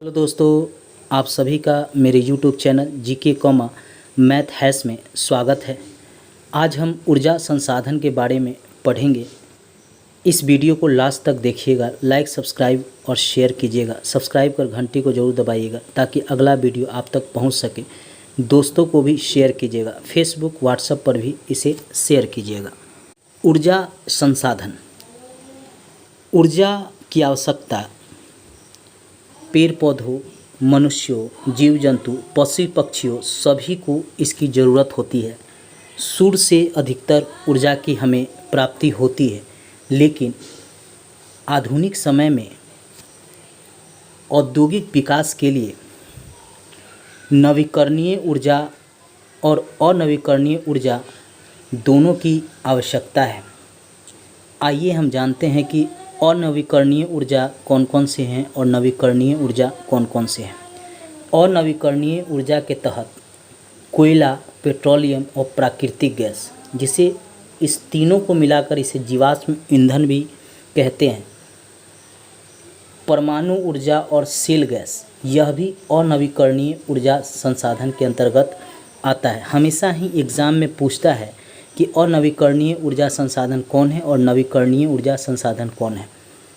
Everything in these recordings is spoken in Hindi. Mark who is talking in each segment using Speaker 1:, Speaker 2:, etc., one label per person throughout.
Speaker 1: हेलो दोस्तों, आप सभी का मेरे YouTube channel GK comma math hash में स्वागत है। आज हम ऊर्जा संसाधन के बारे में पढ़ेंगे। इस वीडियो को लास्ट तक देखिएगा, लाइक सब्सक्राइब और शेयर कीजिएगा। सब्सक्राइब कर घंटी को ज़रूर दबाइएगा ताकि अगला वीडियो आप तक पहुंच सके। दोस्तों को भी शेयर कीजिएगा, फेसबुक व्हाट्सएप पर भी इसे शेयर कीजिएगा। ऊर्जा संसाधन। ऊर्जा की आवश्यकता पेड़ पौधों, मनुष्यों, जीव जंतु, पशु पक्षियों सभी को इसकी ज़रूरत होती है। सूर्य से अधिकतर ऊर्जा की हमें प्राप्ति होती है, लेकिन आधुनिक समय में औद्योगिक विकास के लिए नवीकरणीय ऊर्जा और अनवीकरणीय ऊर्जा दोनों की आवश्यकता है। आइए हम जानते हैं कि अनवीकरणीय ऊर्जा कौन कौन से हैं और नवीकरणीय ऊर्जा कौन कौन से हैं। अनवीकरणीय ऊर्जा के तहत कोयला, पेट्रोलियम और प्राकृतिक गैस, जिसे इस तीनों को मिलाकर इसे जीवाश्म ईंधन भी कहते हैं। परमाणु ऊर्जा और शेल गैस, यह भी अनवीकरणीय ऊर्जा संसाधन के अंतर्गत आता है। हमेशा ही एग्ज़ाम में पूछता है कि अनवीकरणीय ऊर्जा संसाधन कौन है और नवीकरणीय ऊर्जा संसाधन कौन है।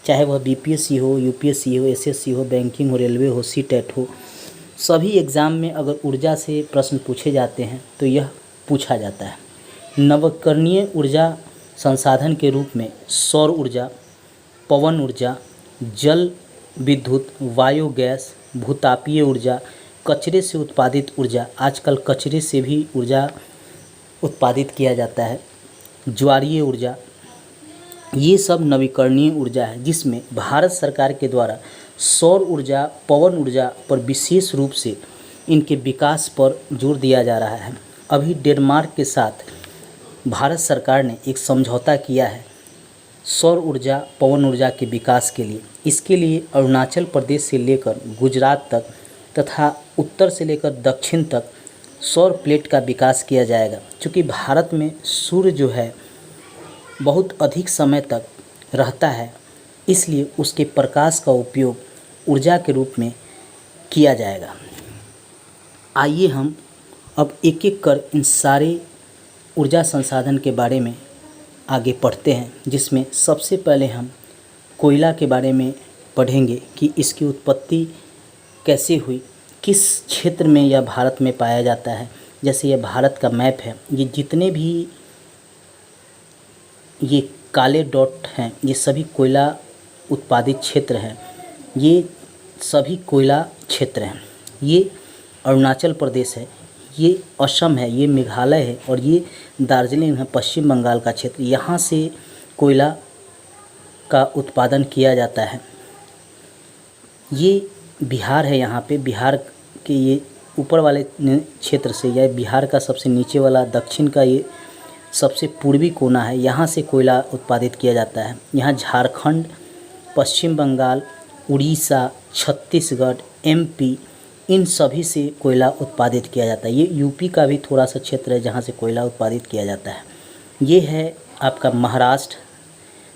Speaker 1: चाहे वह बीपीएससी हो, यूपीएससी हो, एसएससी हो, बैंकिंग हो, रेलवे हो, सीटेट हो, सभी एग्ज़ाम में अगर ऊर्जा से प्रश्न पूछे जाते हैं तो यह पूछा जाता है। नवीकरणीय ऊर्जा संसाधन के रूप में सौर ऊर्जा, पवन ऊर्जा, जल विद्युत, बायोगैस, भूतापीय ऊर्जा, कचरे से उत्पादित ऊर्जा, आजकल कचरे से भी ऊर्जा उत्पादित किया जाता है, ज्वारीय ऊर्जा, ये सब नवीकरणीय ऊर्जा है, जिसमें भारत सरकार के द्वारा सौर ऊर्जा, पवन ऊर्जा पर विशेष रूप से इनके विकास पर जोर दिया जा रहा है। अभी डेनमार्क के साथ भारत सरकार ने एक समझौता किया है सौर ऊर्जा, पवन ऊर्जा के विकास के लिए। इसके लिए अरुणाचल प्रदेश से लेकर गुजरात तक तथा उत्तर से लेकर दक्षिण तक सौर प्लेट का विकास किया जाएगा। क्योंकि भारत में सूर्य जो है बहुत अधिक समय तक रहता है, इसलिए उसके प्रकाश का उपयोग ऊर्जा के रूप में किया जाएगा। आइए हम अब एक एक कर इन सारे ऊर्जा संसाधन के बारे में आगे पढ़ते हैं, जिसमें सबसे पहले हम कोयला के बारे में पढ़ेंगे कि इसकी उत्पत्ति कैसे हुई, किस क्षेत्र में यह भारत में पाया जाता है। जैसे यह भारत का मैप है, ये जितने भी ये काले डॉट हैं ये सभी कोयला उत्पादित क्षेत्र हैं। ये सभी कोयला क्षेत्र हैं। ये अरुणाचल प्रदेश है, ये असम है, ये मेघालय है और ये दार्जिलिंग है, पश्चिम बंगाल का क्षेत्र। यहाँ से कोयला का उत्पादन किया जाता है। ये बिहार है, यहाँ पे बिहार के ये ऊपर वाले क्षेत्र से, या बिहार का सबसे नीचे वाला दक्षिण का ये सबसे पूर्वी कोना है, यहाँ से कोयला उत्पादित किया जाता है। यहाँ झारखंड, पश्चिम बंगाल, उड़ीसा, छत्तीसगढ़, एमपी, इन सभी से कोयला उत्पादित किया जाता है। ये यूपी का भी थोड़ा सा क्षेत्र है जहाँ से कोयला उत्पादित किया जाता है। ये है आपका महाराष्ट्र,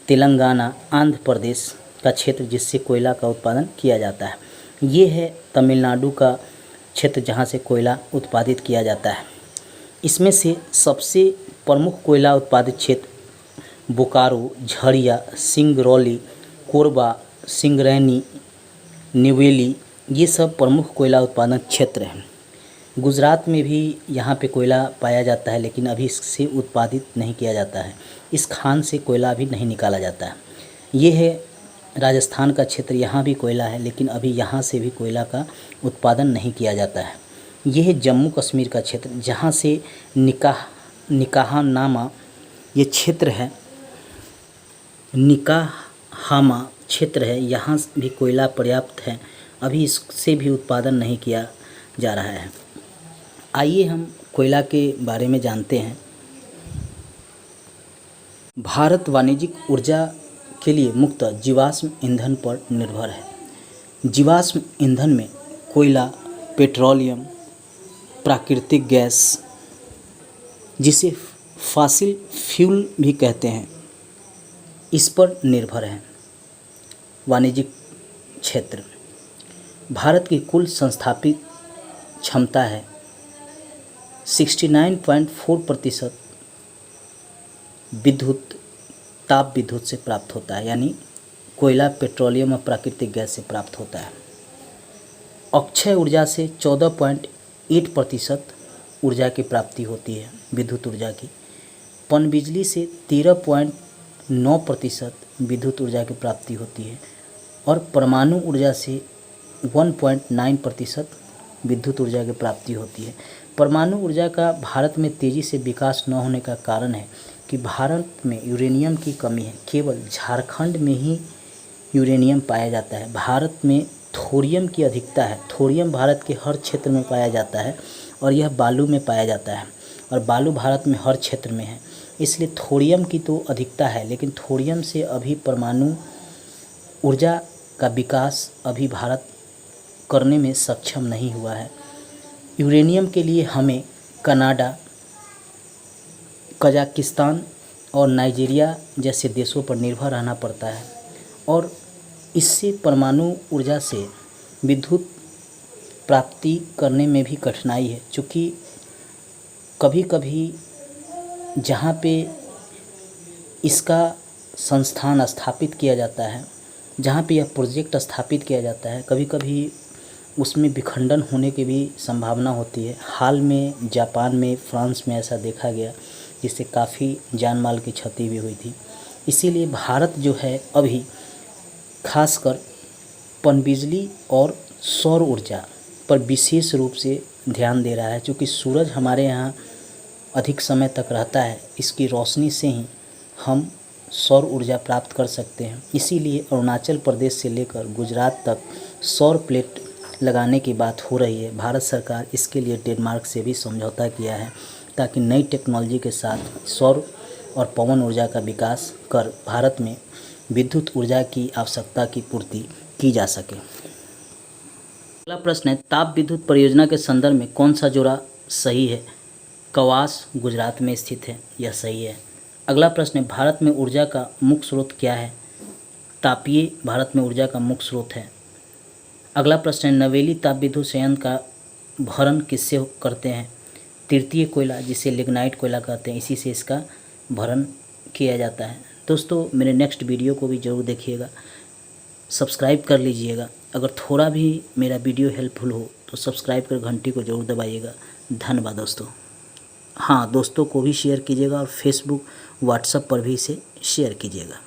Speaker 1: तेलंगाना, आंध्र प्रदेश का क्षेत्र जिससे कोयला का उत्पादन किया जाता है। ये है तमिलनाडु का क्षेत्र जहाँ से कोयला उत्पादित किया जाता है। इसमें से सबसे प्रमुख कोयला उत्पादित क्षेत्र बोकारो, झरिया, सिंगरौली, कोरबा, सिंगरैनी, निवेली, ये सब प्रमुख कोयला उत्पादन क्षेत्र हैं। गुजरात में भी यहाँ पे कोयला पाया जाता है, लेकिन अभी इससे उत्पादित नहीं किया जाता है। इस खान से कोयला अभी नहीं निकाला जाता है। ये है राजस्थान का क्षेत्र, यहाँ भी कोयला है, लेकिन अभी यहाँ से भी कोयला का उत्पादन नहीं किया जाता है। ये है जम्मू कश्मीर का क्षेत्र, जहाँ से निकाहनामा ये क्षेत्र है, निकाहामा क्षेत्र है, यहाँ भी कोयला पर्याप्त है, अभी इससे भी उत्पादन नहीं किया जा रहा है। आइए हम कोयला के बारे में जानते हैं। भारत वाणिज्यिक ऊर्जा के लिए मुख्यतः जीवाश्म ईंधन पर निर्भर है। जीवाश्म ईंधन में कोयला, पेट्रोलियम, प्राकृतिक गैस, जिसे फॉसिल फ्यूल भी कहते हैं, इस पर निर्भर है वाणिज्यिक क्षेत्र। भारत की कुल संस्थापित क्षमता है 69.4% विद्युत ताप विद्युत से प्राप्त होता है, यानी कोयला, पेट्रोलियम और प्राकृतिक गैस से प्राप्त होता है। अक्षय ऊर्जा से 14.8% ऊर्जा की प्राप्ति होती है, विद्युत ऊर्जा की। पनबिजली से 13.9% विद्युत ऊर्जा की प्राप्ति होती है और परमाणु ऊर्जा से 1.9% विद्युत ऊर्जा की प्राप्ति होती है। परमाणु ऊर्जा का भारत में तेज़ी से विकास न होने का कारण है कि भारत में यूरेनियम की कमी है। केवल झारखंड में ही यूरेनियम पाया जाता है। भारत में थोरियम की अधिकता है। थोरियम भारत के हर क्षेत्र में पाया जाता है और यह बालू में पाया जाता है और बालू भारत में हर क्षेत्र में है, इसलिए थोरियम की तो अधिकता है, लेकिन थोरियम से अभी परमाणु ऊर्जा का विकास अभी भारत करने में सक्षम नहीं हुआ है। यूरेनियम के लिए हमें कनाडा, कजाकिस्तान और नाइजीरिया जैसे देशों पर निर्भर रहना पड़ता है और इससे परमाणु ऊर्जा से विद्युत प्राप्ति करने में भी कठिनाई है, क्योंकि कभी कभी जहाँ पे इसका संस्थान स्थापित किया जाता है, जहाँ पे यह प्रोजेक्ट स्थापित किया जाता है, कभी कभी उसमें विखंडन होने की भी संभावना होती है। हाल में जापान में, फ्रांस में ऐसा देखा गया, जिससे काफ़ी जान माल की क्षति भी हुई थी। इसीलिए भारत जो है अभी खासकर पनबिजली और सौर ऊर्जा पर विशेष रूप से ध्यान दे रहा है, क्योंकि सूरज हमारे यहाँ अधिक समय तक रहता है। इसकी रोशनी से ही हम सौर ऊर्जा प्राप्त कर सकते हैं। इसीलिए अरुणाचल प्रदेश से लेकर गुजरात तक सौर प्लेट लगाने की बात हो रही है। भारत सरकार इसके लिए डेनमार्क से भी समझौता किया है, ताकि नई टेक्नोलॉजी के साथ सौर और पवन ऊर्जा का विकास कर भारत में विद्युत ऊर्जा की आवश्यकता की पूर्ति की जा सके। अगला प्रश्न है, ताप विद्युत परियोजना के संदर्भ में कौन सा जोड़ा सही है? कवास गुजरात में स्थित है, यह सही है। अगला प्रश्न है, भारत में ऊर्जा का मुख्य स्रोत क्या है? तापीय भारत में ऊर्जा का मुख्य स्रोत है। अगला प्रश्न है, नवेली ताप विद्युत संयंत्र का भरण किससे करते हैं? तृतीय कोयला, जिसे लिग्नाइट कोयला कहते हैं, इसी से इसका भरण किया जाता है। दोस्तों, मेरे नेक्स्ट वीडियो को भी ज़रूर देखिएगा, सब्सक्राइब कर लीजिएगा। अगर थोड़ा भी मेरा वीडियो हेल्पफुल हो तो सब्सक्राइब कर घंटी को ज़रूर दबाइएगा। धन्यवाद दोस्तों। हाँ, दोस्तों को भी शेयर कीजिएगा और फेसबुक, व्हाट्सएप पर भी इसे शेयर कीजिएगा।